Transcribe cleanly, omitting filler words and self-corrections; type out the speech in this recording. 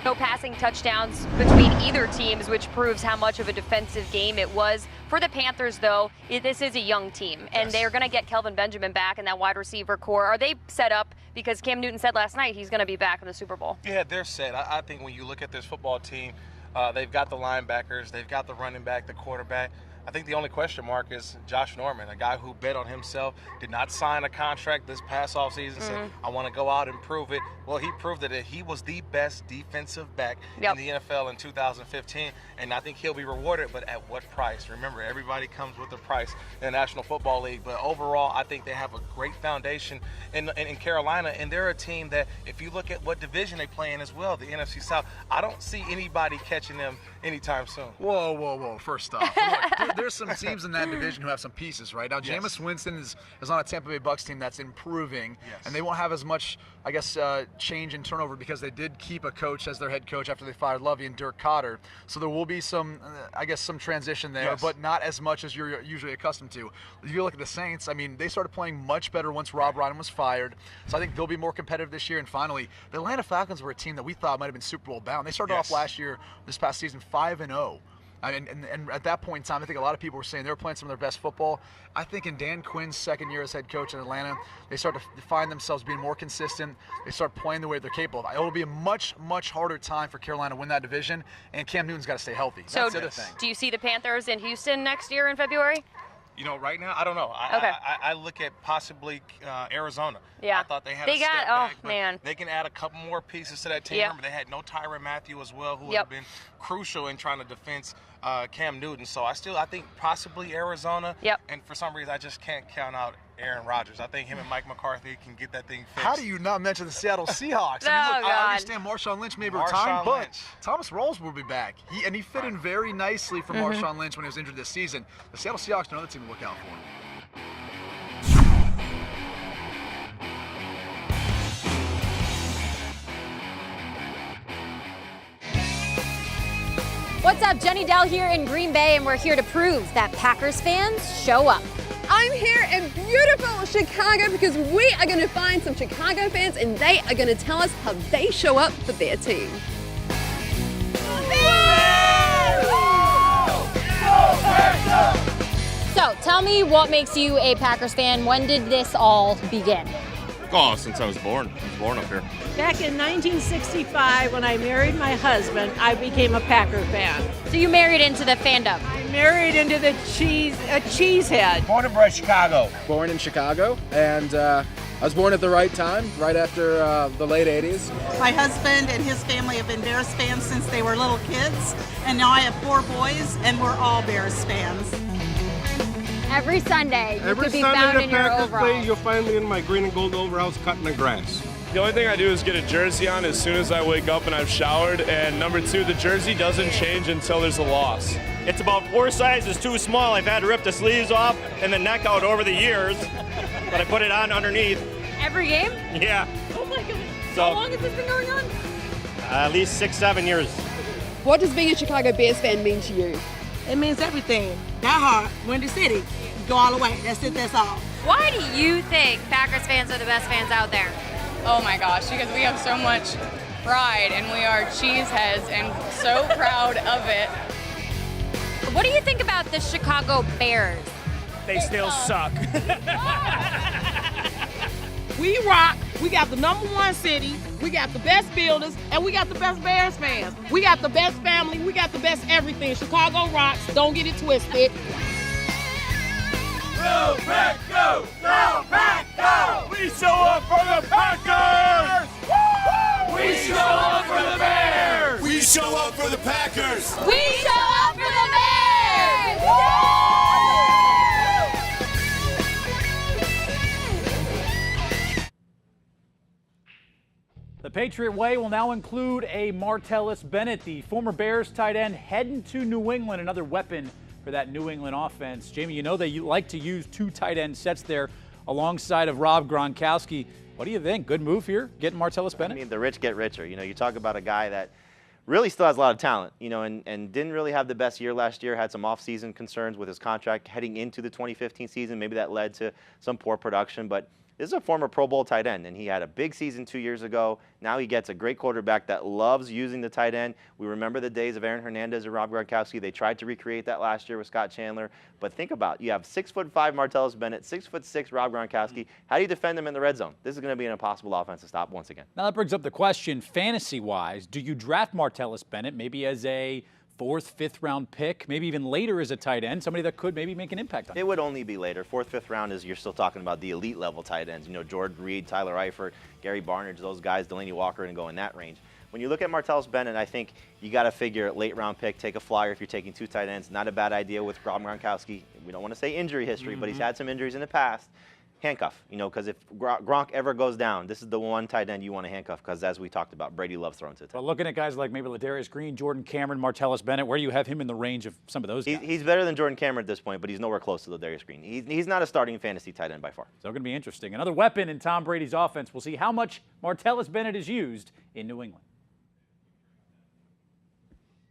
No passing touchdowns between either teams, which proves how much of a defensive game it was. For the Panthers, though, this is a young team, and they're going to get Kelvin Benjamin back in that wide receiver core. Are they set up? Because Cam Newton said last night he's going to be back in the Super Bowl. Yeah, they're set. I think when you look at this football team, they've got the linebackers, they've got the running back, the quarterback. I think the only question mark is Josh Norman, a guy who bet on himself, did not sign a contract this past offseason, said, I want to go out and prove it. Well, he proved that he was the best defensive back in the NFL in 2015, and I think he'll be rewarded, but at what price? Remember, everybody comes with a price in the National Football League, but overall, I think they have a great foundation in Carolina, and they're a team that, if you look at what division they play in as well, the NFC South, I don't see anybody catching them anytime soon. Whoa. First off, look, there's some teams in that division who have some pieces, right? Now, Jameis Winston is on a Tampa Bay Bucs team that's improving, and they won't have as much, I guess, change and turnover because they did keep a coach as their head coach after they fired Lovey and Dirk Cotter. So there will be some, I guess, some transition there, but not as much as you're usually accustomed to. If you look at the Saints, I mean, they started playing much better once Rob Ryan was fired. So I think they'll be more competitive this year. And finally, the Atlanta Falcons were a team that we thought might have been Super Bowl bound. They started off last year, this past season, 5-0. I mean, and at that point in time, I think a lot of people were saying they were playing some of their best football. I think in Dan Quinn's second year as head coach in Atlanta, they start to find themselves being more consistent. They start playing the way they're capable of. It will be a much harder time for Carolina to win that division, and Cam Newton's got to stay healthy. That's the other thing. Do you see the Panthers in Houston next year in February? You know, right now, I don't know. I look at possibly Arizona. Yeah. I thought they had a step back, but man. they can add a couple more pieces to that team. Remember, they had no Tyrann Mathieu as well, who would have been crucial in trying to defend Cam Newton. So I think possibly Arizona. And for some reason, I just can't count out Aaron Rodgers. I think him and Mike McCarthy can get that thing fixed. How do you not mention the Seattle Seahawks? I mean, look, I understand Marshawn Lynch may be retiring, but Thomas Rawls will be back. He fit in very nicely for Marshawn Lynch when he was injured this season. The Seattle Seahawks are another team to look out for. What's up, Jenny Dell here in Green Bay, and we're here to prove that Packers fans show up. I'm here in beautiful Chicago because we are going to find some Chicago fans and they are going to tell us how they show up for their team. So tell me what makes you a Packers fan. When did this all begin? Oh, since I was born. I was born up here. Back in 1965, when I married my husband, I became a Packer fan. So you married into the fandom? I married into the cheesehead. Born and bred Chicago. Born in Chicago, and I was born at the right time, right after the late 80s. My husband and his family have been Bears fans since they were little kids, and now I have 4 boys, and we're all Bears fans. Every Sunday, you could be Sunday found the in your Packers overalls. play, you'll find me in my green and gold overalls cutting the grass. The only thing I do is get a jersey on as soon as I wake up and I've showered. And number 2, the jersey doesn't change until there's a loss. It's about 4 sizes too small. I've had to rip the sleeves off and the neck out over the years, but I put it on underneath. Every game? Yeah. Oh my goodness. So, how long has this been going on? At least 6-7 years. What does being a Chicago Bears fan mean to you? It means everything. Die hard, Windy City, go all the way. That's it, that's all. Why do you think Packers fans are the best fans out there? Oh my gosh, because we have so much pride and we are cheeseheads and so proud of it. What do you think about the Chicago Bears? They still suck. We rock. We got the #1 city. We got the best builders, and we got the best Bears fans. We got the best family. We got the best everything. Chicago rocks. Don't get it twisted. Go, Pack, go! Go, Pack, go! We show up for the Packers! Woo! We show up for the Bears! We show up for the Packers! We show up for the Bears! The Patriot Way will now include a Martellus Bennett, the former Bears tight end, heading to New England, another weapon for that New England offense. Jamie, you know they like to use 2 tight end sets there alongside of Rob Gronkowski. What do you think? Good move here, getting Martellus Bennett? I mean, the rich get richer. You know, you talk about a guy that really still has a lot of talent, you know, and didn't really have the best year last year, had some off-season concerns with his contract heading into the 2015 season. Maybe that led to some poor production, but This is a former Pro Bowl tight end, and he had a big season 2 years ago. Now he gets a great quarterback that loves using the tight end. We remember the days of Aaron Hernandez and Rob Gronkowski. They tried to recreate that last year with Scott Chandler. But think about it. You have 6'5" Martellus Bennett, 6'6" Rob Gronkowski. How do you defend them in the red zone? This is going to be an impossible offense to stop once again. Now that brings up the question, fantasy-wise, do you draft Martellus Bennett maybe as a 4th, 5th round pick, maybe even later as a tight end, somebody that could maybe make an impact on it? It would only be later. 4th, 5th round is you're still talking about the elite level tight ends. You know, Jordan Reed, Tyler Eifert, Gary Barnidge, those guys, Delaney Walker, and go in that range. When you look at Martellus Bennett, I think you got to figure late round pick, take a flyer if you're taking 2 tight ends. Not a bad idea with Rob Gronkowski. We don't want to say injury history, but he's had some injuries in the past. Handcuff, you know, because if Gronk ever goes down, this is the one tight end you want to handcuff because, as we talked about, Brady loves throwing to the tight end. But looking at guys like maybe Ladarius Green, Jordan Cameron, Martellus Bennett, where do you have him in the range of some of those guys? He's better than Jordan Cameron at this point, but he's nowhere close to Ladarius Green. He's not a starting fantasy tight end by far. So going to be interesting. Another weapon in Tom Brady's offense. We'll see how much Martellus Bennett is used in New England.